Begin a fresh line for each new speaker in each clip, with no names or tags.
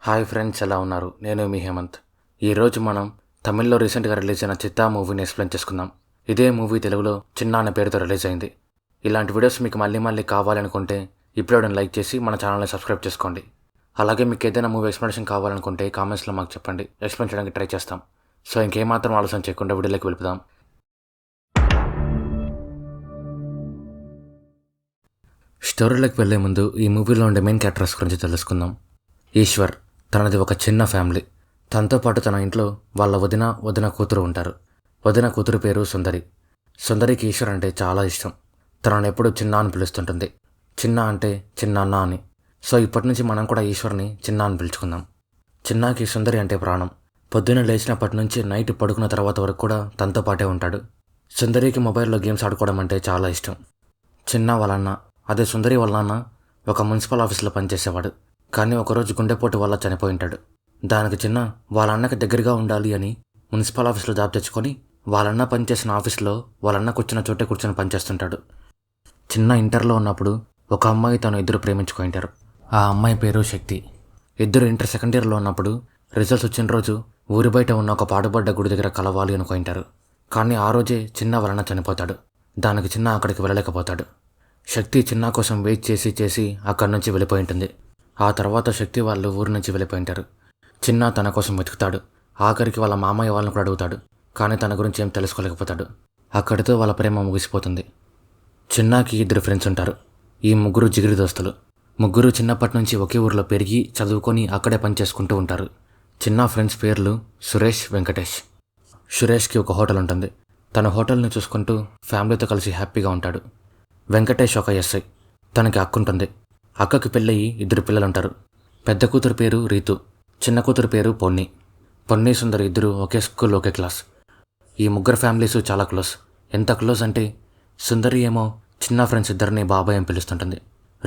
Hi friends, ఎలా ఉన్నారు? నేను మీ హేమంత్. ఈరోజు మనం తమిళ్లో రీసెంట్గా రిలీజ్ అయిన చిత్తా మూవీని ఎక్స్ప్లెయిన్ చేసుకుందాం. ఇదే మూవీ తెలుగులో చిన్నా అనే పేరుతో రిలీజ్ అయింది. ఇలాంటి వీడియోస్ మీకు మళ్ళీ కావాలనుకుంటే ఇప్పుడే లైక్ చేసి మన ఛానల్ని సబ్స్క్రైబ్ చేసుకోండి. అలాగే మీకు ఏదైనా మూవీ ఎక్స్ప్లెనేషన్ కావాలనుకుంటే కామెంట్స్లో మాకు చెప్పండి, ఎక్స్ప్లెయిన్ చేయడానికి ట్రై చేస్తాం. సో ఇంకేమాత్రం ఆలోచన చేయకుండా వీడియోలోకి వెళుపుదాం. స్టోరీలోకి వెళ్లే ముందు ఈ మూవీలో ఉండే మెయిన్ క్యారెక్టర్స్ గురించి తెలుసుకుందాం. ఈశ్వర్, తనది ఒక చిన్న ఫ్యామిలీ. తనతో పాటు తన ఇంట్లో వాళ్ళ వదిన కూతురు ఉంటారు. వదిన కూతురు పేరు సుందరి. సుందరికి ఈశ్వర్ అంటే చాలా ఇష్టం. తనను ఎప్పుడు చిన్న అని పిలుస్తుంటుంది. చిన్న అంటే చిన్నాన్న అని. సో ఇప్పటి నుంచి మనం కూడా ఈశ్వర్ని చిన్న అని పిలుచుకుందాం. చిన్నాకి సుందరి అంటే ప్రాణం. పొద్దున్న లేచినప్పటి నుంచి నైట్ పడుకున్న తర్వాత వరకు కూడా తనతో పాటే ఉంటాడు. సుందరికి మొబైల్లో గేమ్స్ ఆడుకోవడం అంటే చాలా ఇష్టం. చిన్న వాళ్ళన్న, అదే సుందరి వాళ్ళ నాన్న ఒక మున్సిపల్ ఆఫీస్లో పనిచేసేవాడు. కానీ ఒకరోజు గుండెపోటు వల్ల చనిపోయి ఉంటాడు. దానికి చిన్న వాళ్ళ అన్నకి దగ్గరగా ఉండాలి అని మున్సిపల్ ఆఫీస్లో జాబ్ తెచ్చుకొని వాళ్ళన్న పనిచేసిన ఆఫీస్లో వాళ్ళన్న కూర్చున్న చోటే కూర్చొని పనిచేస్తుంటాడు. చిన్న ఇంటర్లో ఉన్నప్పుడు ఒక అమ్మాయి తను ఇద్దరు ప్రేమించుకుంటారు. ఆ అమ్మాయి పేరు శక్తి. ఇద్దరు ఇంటర్ సెకండ్ ఇయర్లో ఉన్నప్పుడు రిజల్ట్స్ వచ్చిన రోజు ఊరి బయట ఉన్న ఒక పాడుబడ్డ గుడి దగ్గర కలవాలి అనుకుంటారు. కానీ ఆ రోజే చిన్న వలన చనిపోతాడు. దానికి చిన్న అక్కడికి వెళ్ళలేకపోతాడు. శక్తి చిన్న కోసం వెయిట్ చేసి అక్కడి నుంచి వెళ్ళిపోయి ఉంటుంది. ఆ తర్వాత శక్తి వాళ్ళు ఊరి నుంచి వెళ్ళిపోయింటారు. చిన్న తన కోసం వెతుకుతాడు. ఆఖరికి వాళ్ళ మామయ్య వాళ్ళని కూడా అడుగుతాడు. కానీ తన గురించి ఏం తెలుసుకోలేకపోతాడు. అక్కడితో వాళ్ళ ప్రేమ ముగిసిపోతుంది. చిన్నాకి ఇద్దరు ఫ్రెండ్స్ ఉంటారు. ఈ ముగ్గురు జిగిరి దోస్తులు. ముగ్గురు చిన్నప్పటి నుంచి ఒకే ఊరిలో పెరిగి చదువుకొని అక్కడే పనిచేసుకుంటూ ఉంటారు. చిన్న ఫ్రెండ్స్ పేర్లు సురేష్, వెంకటేష్. సురేష్కి ఒక హోటల్ ఉంటుంది. తన హోటల్ని చూసుకుంటూ ఫ్యామిలీతో కలిసి హ్యాపీగా ఉంటాడు. వెంకటేష్ ఒక ఎస్ఐ. తనకి అక్కుంటుంది. అక్కకి పెళ్ళయి ఇద్దరు పిల్లలుంటారు. పెద్ద కూతురు పేరు రీతు, చిన్న కూతురు పేరు పొన్ని. పొన్ని, సుందరి ఇద్దరు ఒకే స్కూల్, ఒకే క్లాస్. ఈ ముగ్గురు ఫ్యామిలీస్ చాలా క్లోజ్. ఎంత క్లోజ్ అంటే సుందరి ఏమో చిన్న ఫ్రెండ్స్ ఇద్దరిని బాబాయ్ అని పిలుస్తుంటుంది.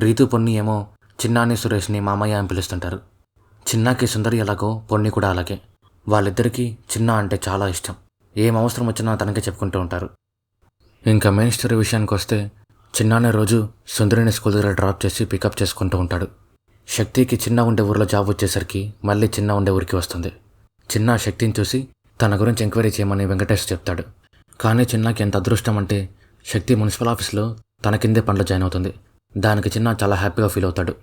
రీతు, పొన్ని ఏమో చిన్నాని, సురేష్ని మామయ్య అని పిలుస్తుంటారు. చిన్నాకి సుందరి ఎలాగో పొన్ని కూడా అలాగే. వాళ్ళిద్దరికీ చిన్న అంటే చాలా ఇష్టం. ఏం అవసరం వచ్చినా తనకే చెప్పుకుంటూ ఉంటారు. ఇంకా మెయిన్ స్టోరీ విషయానికి వస్తే చిన్నానే రోజు సుందరిని స్కూల్ దగ్గర డ్రాప్ చేసి పికప్ చేసుకుంటూ ఉంటాడు. శక్తికి చిన్న ఉండే ఊరిలో జాబ్ వచ్చేసరికి మళ్ళీ చిన్న ఉండే ఊరికి వస్తుంది. చిన్న శక్తిని చూసి తన గురించి ఎంక్వైరీ చేయమని వెంకటేష్ చెప్తాడు. కానీ చిన్నకి ఎంత అదృష్టం అంటే శక్తి మున్సిపల్ ఆఫీస్లో తన కిందే పనిలో జాయిన్ అవుతుంది. దానికి చిన్న చాలా హ్యాపీగా ఫీల్ అవుతాడు.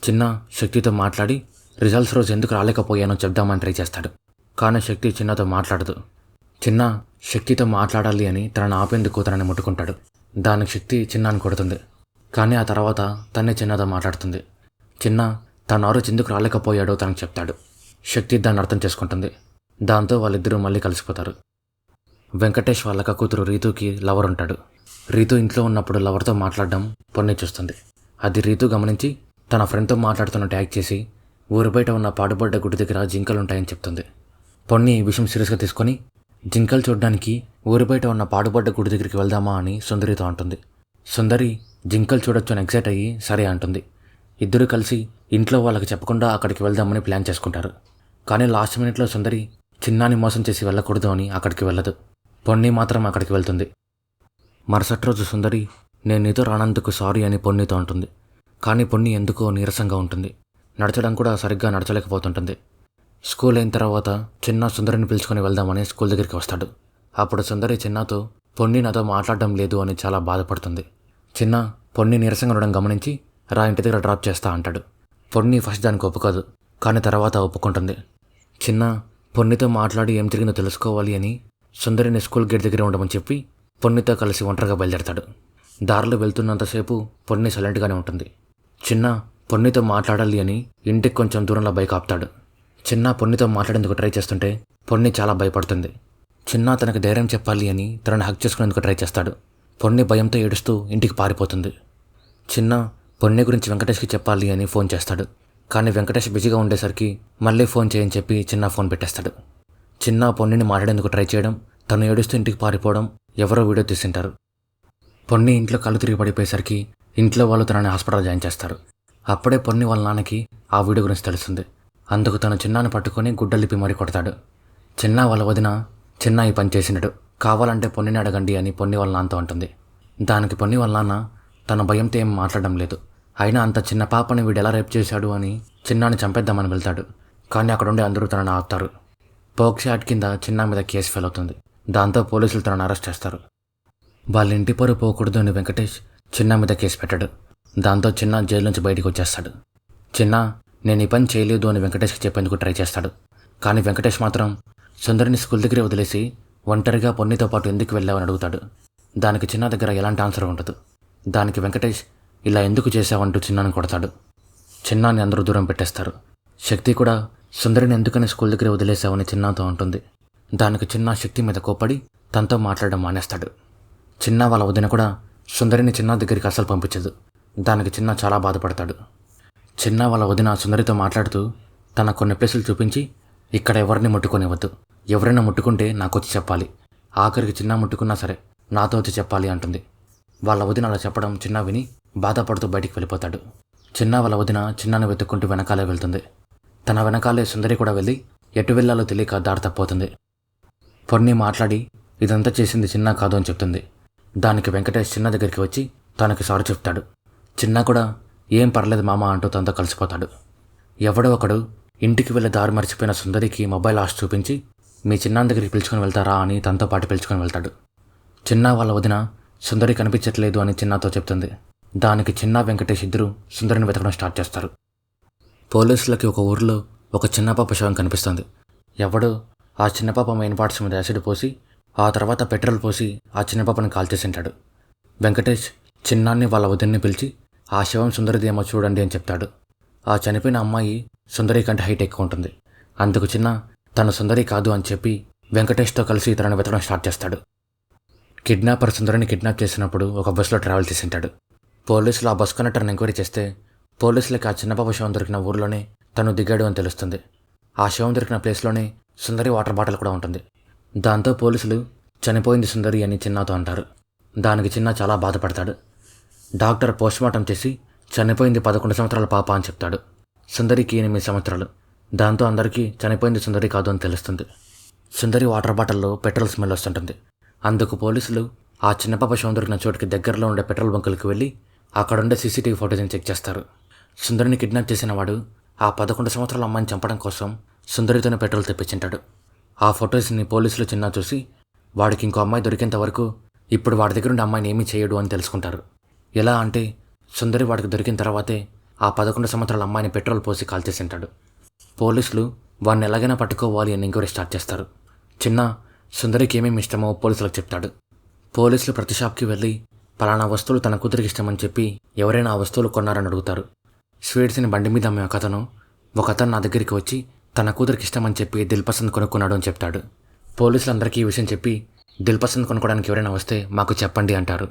చిన్న శక్తితో మాట్లాడి రిజల్ట్స్ రోజు ఎందుకు రాలేకపోయానో చెప్దామని ట్రై చేస్తాడు. కానీ శక్తి చిన్నతో మాట్లాడదు. చిన్న శక్తితో మాట్లాడాలి అని తనను ఆపేందుకు తనని ముట్టుకుంటాడు. దానికి శక్తి చిన్నాని కొడుతుంది. కానీ ఆ తర్వాత తనే చిన్నతో మాట్లాడుతుంది. చిన్న తను ఆ రోజు ఎందుకు రాలేకపోయాడో తనకు చెప్తాడు. శక్తి దాన్ని అర్థం చేసుకుంటుంది. దాంతో వాళ్ళిద్దరూ మళ్ళీ కలిసిపోతారు. వెంకటేష్ వాళ్ళ కూతురు రీతుకి లవర్ ఉంటాడు. రీతు ఇంట్లో ఉన్నప్పుడు లవర్తో మాట్లాడడం పొన్ని చూస్తుంది. అది రీతు గమనించి తన ఫ్రెండ్తో మాట్లాడుతున్నట్టు యాక్ట్ చేసి ఊరి బయట ఉన్న పాడుబడ్డ గుడి దగ్గర జింకలుంటాయని చెప్తుంది. పొన్ని ఈ విషయం సీరియస్గా తీసుకొని జింకలు చూడడానికి ఊరి బయట ఉన్న పాడుబడ్డ గుడి దగ్గరికి వెళ్దామా అని సుందరితో అంటుంది. సుందరి జింకలు చూడొచ్చు అని ఎక్సైట్ అయ్యి సరే అంటుంది. ఇద్దరు కలిసి ఇంట్లో వాళ్ళకి చెప్పకుండా అక్కడికి వెళ్దామని ప్లాన్ చేసుకుంటారు. కానీ లాస్ట్ మినిట్లో సుందరి చిన్నాని మోసం చేసి వెళ్ళకూడదు అని అక్కడికి వెళ్ళదు. పొన్ని మాత్రం అక్కడికి వెళ్తుంది. మరుసటి రోజు సుందరి నేను నీతో రానందుకు సారీ అని పొన్నితో అంటుంది. కానీ పొన్ని ఎందుకో నీరసంగా ఉంటుంది. నడచడం కూడా సరిగ్గా నడచలేకపోతుంటుంది. స్కూల్ అయిన తర్వాత చిన్న సుందరిని పిలుచుకొని వెళ్దామని స్కూల్ దగ్గరికి వస్తాడు. అప్పుడు సుందరి చిన్నతో పొన్ని నాతో మాట్లాడడం లేదు అని చాలా బాధపడుతుంది. చిన్న పొన్ని నీరసంగా ఉండడం గమనించి రా ఇంటి దగ్గర డ్రాప్ చేస్తా అంటాడు. పొన్ని ఫస్ట్ దానికి ఒప్పుకోదు. కానీ తర్వాత ఒప్పుకుంటుంది. చిన్న పొన్నితో మాట్లాడి ఏం జరిగిందో తెలుసుకోవాలి అని సుందరిని స్కూల్ గేట్ దగ్గర ఉండమని చెప్పి పొన్నితో కలిసి ఒంటరిగా బయలుదేరతాడు. దారిలో వెళ్తున్నంతసేపు పొన్ని సైలెంట్గానే ఉంటుంది. చిన్న పొన్నితో మాట్లాడాలి అని ఇంటికి కొంచెం దూరంలో బైక్ ఆపుతాడు. చిన్న పొన్నితో మాట్లాడేందుకు ట్రై చేస్తుంటే పొన్ని చాలా భయపడుతుంది. చిన్న తనకు ధైర్యం చెప్పాలి అని తనని హక్ చేసుకునేందుకు ట్రై చేస్తాడు. పొన్ని భయంతో ఏడుస్తూ ఇంటికి పారిపోతుంది. చిన్న పొన్ని గురించి వెంకటేష్కి చెప్పాలి అని ఫోన్ చేస్తాడు. కానీ వెంకటేష్ బిజీగా ఉండేసరికి మళ్ళీ ఫోన్ చేయని చెప్పి చిన్న ఫోన్ పెట్టేస్తాడు. చిన్న పొన్నిని మాట్లాడేందుకు ట్రై చేయడం, తను ఏడుస్తూ ఇంటికి పారిపోవడం ఎవరో వీడియో తీసింటారు. పొన్ని ఇంట్లో కళ్ళు తిరిగి పడిపోయేసరికి ఇంట్లో వాళ్ళు తనని హాస్పిటల్ జాయిన్ చేస్తారు. అప్పుడే పొన్ని వాళ్ళ నాన్నకి ఆ వీడియో గురించి తెలుస్తుంది. అందుకు తను చిన్నాని పట్టుకొని గుడ్డలిపి మరీ కొడతాడు. చిన్న వాళ్ళ వదిన చిన్న ఈ పని చేసినాడు, కావాలంటే పొన్నిని అడగండి అని పొన్ని వాళ్ళ నాన్నతో అంటుంది. దానికి పొన్ని వాళ్ళ నాన్న తన భయంతో ఏం మాట్లాడడం లేదు. అయినా అంత చిన్న పాపని వీడు ఎలా రేప్ చేశాడు అని చిన్నాని చంపేద్దామని వెళ్తాడు. కానీ అక్కడుండి అందరూ తనని ఆపుతారు. పోక్సో యాక్ట్ కింద చిన్న మీద కేసు ఫైల్ అవుతుంది. దాంతో పోలీసులు తనను అరెస్ట్ చేస్తారు. వాళ్ళ ఇంటి పరువు పోకూడదు అని వెంకటేష్ చిన్న మీద కేసు పెట్టాడు. దాంతో చిన్న జైలు నుంచి బయటికి వచ్చేస్తాడు. చిన్న నేను ఈ పని చేయలేదు అని వెంకటేష్కి చెప్పేందుకు ట్రై చేస్తాడు. కానీ వెంకటేష్ మాత్రం సుందరిని స్కూల్ దగ్గరే వదిలేసి ఒంటరిగా పొన్నితో పాటు ఎందుకు వెళ్ళావని అడుగుతాడు. దానికి చిన్న దగ్గర ఎలాంటి ఆన్సర్ ఉండదు. దానికి వెంకటేష్ ఇలా ఎందుకు చేశావంటూ చిన్నాని కొడతాడు. చిన్నాని అందరూ దూరం పెట్టేస్తారు. శక్తి కూడా సుందరిని ఎందుకని స్కూల్ దగ్గరే వదిలేశావని చిన్నాతో ఉంటుంది. దానికి చిన్న శక్తి మీద కోప్పడి తనతో మాట్లాడడం మానేస్తాడు. చిన్న వాళ్ళ వదిన కూడా సుందరిని చిన్న దగ్గరికి అసలు పంపించదు. దానికి చిన్న చాలా బాధపడతాడు. చిన్న వాళ్ళ వదిన సుందరితో మాట్లాడుతూ తన కొన్ని ప్లేసులు చూపించి ఇక్కడ ఎవరిని ముట్టుకొనివ్వద్దు, ఎవరైనా ముట్టుకుంటే నాకు వచ్చి చెప్పాలి, ఆఖరికి చిన్న ముట్టుకున్నా సరే నాతో వచ్చి చెప్పాలి అంటుంది. వాళ్ళ వదిన అలా చెప్పడం చిన్న విని బాధపడుతూ బయటికి వెళ్ళిపోతాడు. చిన్న వాళ్ళ వదిన చిన్నాను వెతుక్కుంటూ వెనకాలే వెళ్తుంది. తన వెనకాలే సుందరి కూడా వెళ్ళి ఎటు వెళ్ళాలో తెలియక దారి తప్పిపోతుంది. పొన్ని మాట్లాడి ఇదంతా చేసింది చిన్న కాదు అని చెప్తుంది. దానికి వెంకటేష్ చిన్న దగ్గరికి వచ్చి తనకి సారీ చెప్తాడు. చిన్న కూడా ఏం పర్లేదు మామ అంటూ తనతో కలిసిపోతాడు. ఎవడో ఒకడు ఇంటికి వెళ్ళే దారి మర్చిపోయిన సుందరికి మొబైల్ ఆశ చూపించి మీ చిన్న దగ్గరికి పిలుచుకొని వెళ్తారా అని తనతో పాటు పిలుచుకొని వెళ్తాడు. చిన్న వాళ్ళ వదిన సుందరి కనిపించట్లేదు అని చిన్నతో చెప్తుంది. దానికి చిన్న వెంకటేష్ ఇద్దరు సుందరిని వెతకడం స్టార్ట్ చేస్తారు. పోలీసులకి ఒక ఊరిలో ఒక చిన్న పాప శవం కనిపిస్తుంది. ఎవడో ఆ చిన్న పాప మెయిన్ పార్ట్స్ మీద యాసిడ్ పోసి ఆ తర్వాత పెట్రోల్ పోసి ఆ చిన్న పాపని కాల్చేసింటాడు. వెంకటేష్ చిన్నాన్ని వాళ్ళ వదిన్ని పిలిచి ఆ శవం సుందరిదేమో చూడండి అని చెప్తాడు. ఆ చనిపోయిన అమ్మాయి సుందరి కంటే హైట్ ఎక్కువ ఉంటుంది. అందుకు చిన్న తను సుందరి కాదు అని చెప్పి వెంకటేష్తో కలిసి తనను వెతకడం స్టార్ట్ చేస్తాడు. కిడ్నాపర్ సుందరిని కిడ్నాప్ చేసినప్పుడు ఒక బస్సులో ట్రావెల్ చేసింటాడు. పోలీసులు ఆ బస్ కండక్టర్ని ఎంక్వైరీ చేస్తే పోలీసులకి ఆ చిన్న పాప శవం దొరికిన ఊర్లోనే తను దిగాడు అని తెలుస్తుంది. ఆ శవం దొరికిన ప్లేస్లోనే సుందరి వాటర్ బాటిల్ కూడా ఉంటుంది. దాంతో పోలీసులు చనిపోయింది సుందరి అని చిన్నతో అంటారు. దానికి చిన్న చాలా బాధపడతాడు. డాక్టర్ పోస్ట్మార్టం చేసి చనిపోయింది 11 సంవత్సరాల పాప అని చెప్తాడు. సుందరికి 8 సంవత్సరాలు. దాంతో అందరికీ చనిపోయింది సుందరి కాదు అని తెలుస్తుంది. సుందరి వాటర్ బాటిల్లో పెట్రోల్ స్మెల్ వస్తుంటుంది. అందుకు పోలీసులు ఆ చిన్న పాప శవం దొరికిన చోటుకి దగ్గరలో ఉండే పెట్రోల్ బంకులకు వెళ్ళి అక్కడుండే సీసీటీవీ ఫోటోస్ని చెక్ చేస్తారు. సుందరిని కిడ్నాప్ చేసిన వాడు ఆ 11 సంవత్సరాల అమ్మాయిని చంపడం కోసం సుందరితోనే పెట్రోల్ తెప్పించింటాడు. ఆ ఫొటోస్ని పోలీసులు చిన్న చూసి వాడికి ఇంకో అమ్మాయి దొరికేంత వరకు ఇప్పుడు వాడి దగ్గర ఉండే అమ్మాయిని ఏమీ చేయడు అని తెలుసుకుంటారు. ఎలా అంటే సుందరి వాడికి దొరికిన తర్వాతే ఆ 11 సంవత్సరాల అమ్మాయిని పెట్రోల్ పోసి కాల్చేసింటాడు. పోలీసులు వాడిని ఎలాగైనా పట్టుకోవాలి అని ఎంక్వైరీ స్టార్ట్ చేస్తారు. చిన్న సుందరికి ఏమేమి ఇష్టమో పోలీసులకు చెప్తాడు. పోలీసులు ప్రతి షాప్కి వెళ్ళి పలానా వస్తువులు తన కూతురికి ఇష్టమని చెప్పి ఎవరైనా ఆ వస్తువులు కొన్నారని అడుగుతారు. స్వీట్స్ని బండి మీద అమ్మే ఒకతను నా దగ్గరికి వచ్చి తన కూతురికి ఇష్టమని చెప్పి దిల్పసంద్ కొనుక్కున్నాడు అని చెప్తాడు. పోలీసులందరికీ ఈ విషయం చెప్పి దిల్పసంద్ కొనుక్కోవడానికి ఎవరైనా వస్తే మాకు చెప్పండి అంటారు.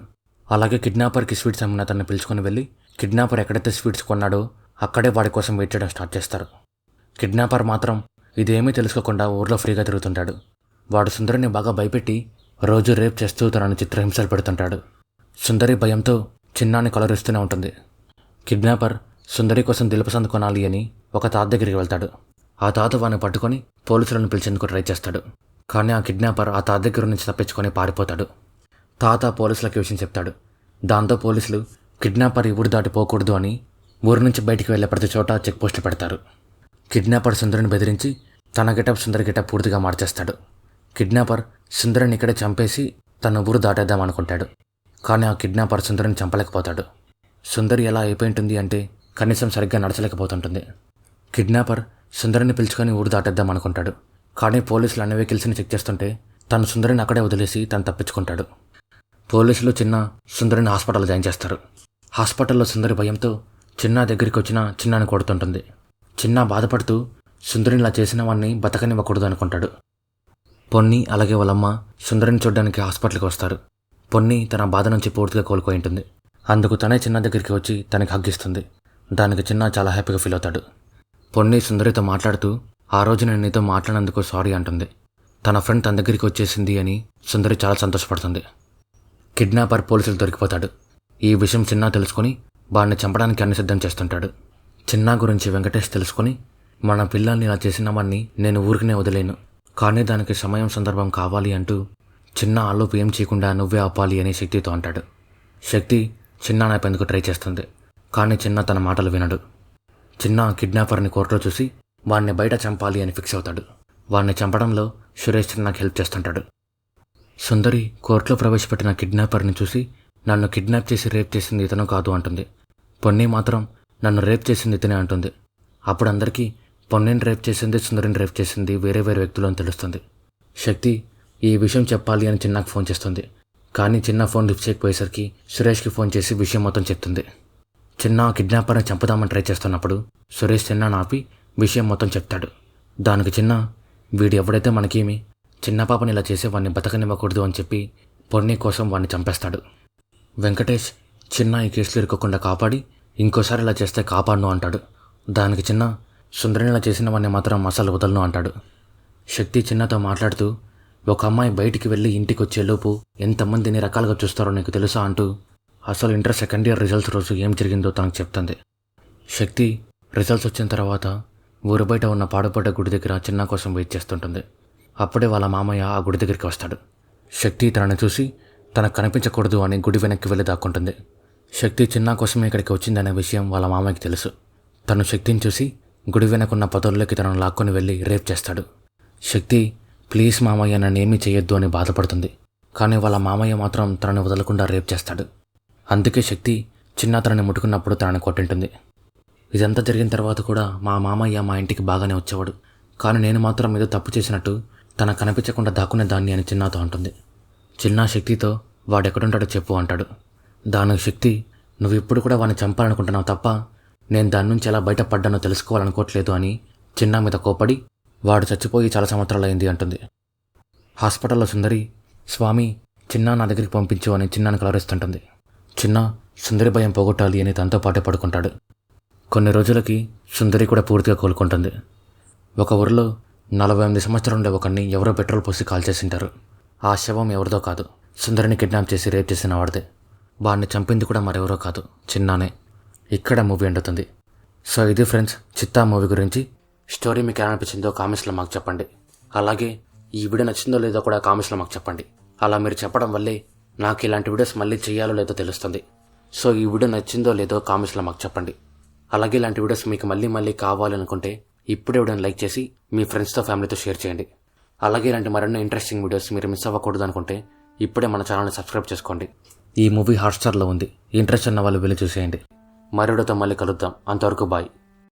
అలాగే కిడ్నాపర్కి స్వీట్స్ అమ్మిన అతన్ని పిలుచుకొని వెళ్ళి కిడ్నాపర్ ఎక్కడైతే స్వీట్స్ కొన్నాడో అక్కడే వాడి కోసం వెయిట్ చేయడం స్టార్ట్ చేస్తారు. కిడ్నాపర్ మాత్రం ఇదేమీ తెలుసుకోకుండా ఊర్లో ఫ్రీగా తిరుగుతుంటాడు. వాడు సుందరిని బాగా భయపెట్టి రోజు రేప్ చేస్తూ తనని చిత్రహింసలు పెడుతుంటాడు. సుందరి భయంతో చిన్నాన్ని కలరిస్తూనే ఉంటుంది. కిడ్నాపర్ సుందరి కోసం దిల్పసంద్ కొనాలి అని ఒక తాత దగ్గరికి వెళ్తాడు. ఆ తాత వాడిని పట్టుకొని పోలీసులను పిలిచేందుకు ట్రై చేస్తాడు. కానీ ఆ కిడ్నాపర్ ఆ తాత దగ్గర నుంచి తప్పించుకొని పారిపోతాడు. తాత పోలీసులకి విషయం చెప్తాడు. దాంతో పోలీసులు కిడ్నాపర్ ఈ ఊరు దాటి పోకూడదు అని ఊరి నుంచి బయటికి వెళ్ళే ప్రతి చోట చెక్ పోస్టులు పెడతారు. కిడ్నాపర్ సుందరిని బెదిరించి తన గెటప్ సుందరి గెటప్ పూర్తిగా మార్చేస్తాడు. కిడ్నాపర్ సుందరిని ఇక్కడే చంపేసి తన ఊరు దాటేద్దాం అనుకుంటాడు. కానీ ఆ కిడ్నాపర్ సుందరిని చంపలేకపోతాడు. సుందరి ఎలా అయిపోయింటుంది అంటే కనీసం సరిగ్గా నడచలేకపోతుంటుంది. కిడ్నాపర్ సుందరిని పిలుచుకొని ఊరు దాటేద్దాం అనుకుంటాడు. కానీ పోలీసులు అన్ని వెహికల్స్ని చెక్ చేస్తుంటే తను సుందరిని అక్కడే వదిలేసి తను తప్పించుకుంటాడు. పోలీసులు చిన్న సుందరిని హాస్పిటల్లో జాయిన్ చేస్తారు. హాస్పిటల్లో సుందరి భయంతో చిన్న దగ్గరికి వచ్చిన చిన్నాని కొడుతుంటుంది. చిన్న బాధపడుతూ సుందరిని ఇలా చేసిన వాడిని బతకనివ్వకూడదు అనుకుంటాడు. పొన్ని అలాగే వాళ్ళమ్మ సుందరిని చూడడానికి హాస్పిటల్కి వస్తారు. పొన్ని తన బాధ నుంచి పూర్తిగా కోలుకొని ఉంటుంది. అందుకు తనే చిన్న దగ్గరికి వచ్చి తనకి హగ్గిస్తుంది. దానికి చిన్న చాలా హ్యాపీగా ఫీల్ అవుతాడు. పొన్ని సుందరితో మాట్లాడుతూ ఆ రోజు నేను నీతో మాట్లాడినందుకు సారీ అంటుంది. తన ఫ్రెండ్ తన దగ్గరికి వచ్చేసింది అని సుందరి చాలా సంతోషపడుతుంది. కిడ్నాపర్ పోలీసులు దొరికిపోతాడు. ఈ విషయం చిన్న తెలుసుకొని వాడిని చంపడానికి అన్ని సిద్ధం చేస్తుంటాడు. చిన్న గురించి వెంకటేష్ తెలుసుకొని మన పిల్లల్ని ఇలా చేసిన వాడిని నేను ఊరికనే వదిలేను, కానీ దానికి సమయం సందర్భం కావాలి అంటూ చిన్న ఆలోపు ఏం చేయకుండా నువ్వే ఆపాలి అని శక్తితో అంటాడు. శక్తి చిన్న నాపేందుకు ట్రై చేస్తుంది. కానీ చిన్న తన మాటలు వినడు. చిన్న కిడ్నాపర్ని కోర్టులో చూసి వాడిని బయట చంపాలి అని ఫిక్స్ అవుతాడు. వాడిని చంపడంలో సురేష్ చిన్నాకి హెల్ప్ చేస్తుంటాడు. సుందరి కోర్టులో ప్రవేశపెట్టిన కిడ్నాపర్ని చూసి నన్ను కిడ్నాప్ చేసి రేప్ చేసింది ఇతను కాదు అంటుంది. పొన్ని మాత్రం నన్ను రేప్ చేసింది ఇతనే అంటుంది. అప్పుడు అందరికీ పొన్నిని రేప్ చేసింది, సుందరిని రేప్ చేసింది వేరే వేరే వ్యక్తులు అని తెలుస్తుంది. శక్తి ఈ విషయం చెప్పాలి అని చిన్నాకు ఫోన్ చేస్తుంది. కానీ చిన్న ఫోన్ లిఫ్ట్ చేయకపోయేసరికి సురేష్కి ఫోన్ చేసి విషయం మొత్తం చెప్తుంది. చిన్న కిడ్నాపర్ని చంపుదామని ట్రై చేస్తున్నప్పుడు సురేష్ చిన్నాను ఆపి విషయం మొత్తం చెప్తాడు. దానికి చిన్న వీడు ఎవడైతే మనకేమి, చిన్న పాపని ఇలా చేసే వాడిని బతకనివ్వకూడదు అని చెప్పి పొన్ని కోసం వాడిని చంపేస్తాడు. వెంకటేష్ చిన్న ఈ కేసులో ఇరుక్కోకుండా కాపాడి ఇంకోసారి ఇలా చేస్తే కాపాడను అంటాడు. దానికి చిన్న సుందరిని ఇలా చేసిన వాడిని మాత్రం అసలు వదలను అంటాడు. శక్తి చిన్నతో మాట్లాడుతూ ఒక అమ్మాయి బయటికి వెళ్ళి ఇంటికి వచ్చేలోపు ఎంతమంది ఎన్ని రకాలుగా చూస్తారో నీకు తెలుసా అంటూ అసలు ఇంటర్ సెకండ్ ఇయర్ రిజల్ట్స్ రోజు ఏం జరిగిందో తనకు చెప్తుంది. శక్తి రిజల్ట్స్ వచ్చిన తర్వాత ఊరు బయట ఉన్న పాడుపడ్డ గుడి దగ్గర చిన్న కోసం వెయిట్ చేస్తుంటుంది. అప్పుడే వాళ్ళ మామయ్య ఆ గుడి దగ్గరికి వస్తాడు. శక్తి తనని చూసి తనకు కనిపించకూడదు అని గుడి వెనక్కి వెళ్ళి దాక్కుంటుంది. శక్తి చిన్న కోసమే ఇక్కడికి వచ్చిందనే విషయం వాళ్ళ మామయ్యకి తెలుసు. తను శక్తిని చూసి గుడి వెనకున్న పొదల్లోకి తనను లాక్కొని వెళ్ళి రేప్ చేస్తాడు. శక్తి ప్లీజ్ మామయ్య నన్ను ఏమీ చేయొద్దు అని బాధపడుతుంది. కానీ వాళ్ళ మామయ్య మాత్రం తనని వదలకుండా రేప్ చేస్తాడు. అందుకే శక్తి చిన్న తనని ముట్టుకున్నప్పుడు తనని కొట్టింటుంది. ఇదంతా జరిగిన తర్వాత కూడా మా మామయ్య మా ఇంటికి బాగానే వచ్చేవాడు, కానీ నేను మాత్రం ఏదో తప్పు చేసినట్టు తన కనిపించకుండా దాక్కునే దాన్ని అని చిన్నతో అంటుంది. చిన్న శక్తితో వాడెక్కడుంటాడో చెప్పు అంటాడు. దానికి శక్తి నువ్వు ఇప్పుడు కూడా వాడిని చంపాలనుకుంటున్నావు తప్ప నేను దాని నుంచి ఎలా బయటపడ్డానో తెలుసుకోవాలనుకోవట్లేదు అని చిన్న మీద కోపడి వాడు చచ్చిపోయి చాలా సంవత్సరాలైంది అంటుంది. హాస్పిటల్లో సుందరి స్వామి చిన్న నా దగ్గరికి పంపించు అని చిన్నాను కలవరిస్తుంటుంది. చిన్న సుందరి భయం పోగొట్టాలి అని తనతో పాటే పడుకుంటాడు. కొన్ని రోజులకి సుందరి కూడా పూర్తిగా కోలుకుంటుంది. ఒక ఊరిలో 48 సంవత్సరాలుండే ఒకరిని ఎవరో పెట్రోల్ పోసి కాల్చేసింటారు. ఆ శవం ఎవరిదో కాదు, సుందరిని కిడ్నాప్ చేసి రేప్ చేసిన వాడిదే. వాడిని చంపింది కూడా మరెవరో కాదు, చిన్నానే. ఇక్కడ మూవీ ఎండుతుంది. సో ఇది ఫ్రెండ్స్ చిత్తా మూవీ గురించి. స్టోరీ మీకు ఎలా అనిపించిందో కామెంట్స్లో మాకు చెప్పండి. అలాగే ఈ వీడియో నచ్చిందో లేదో కూడా కామెంట్స్లో మాకు చెప్పండి. అలా మీరు చెప్పడం వల్లే నాకు ఇలాంటి వీడియోస్ మళ్ళీ చేయాలో లేదో తెలుస్తుంది. సో ఈ వీడియో నచ్చిందో లేదో కామెంట్స్లో మాకు చెప్పండి. అలాగే ఇలాంటి వీడియోస్ మీకు మళ్ళీ కావాలనుకుంటే ఇప్పుడే వీడియోని లైక్ చేసి మీ ఫ్రెండ్స్తో ఫ్యామిలీతో షేర్ చేయండి. అలాగే ఇలాంటి మరెన్నో ఇంట్రెస్టింగ్ వీడియోస్ మీరు మిస్ అవ్వకూడదు అనుకుంటే ఇప్పుడే మన ఛానల్ని సబ్స్క్రైబ్ చేసుకోండి. ఈ మూవీ హాట్స్టార్లో ఉంది, ఇంట్రెస్ట్ ఉన్న వాళ్ళు వెళ్ళి చూసేయండి. మరో వీడియోతో మళ్ళీ కలుద్దాం. అంతవరకు బాయ్.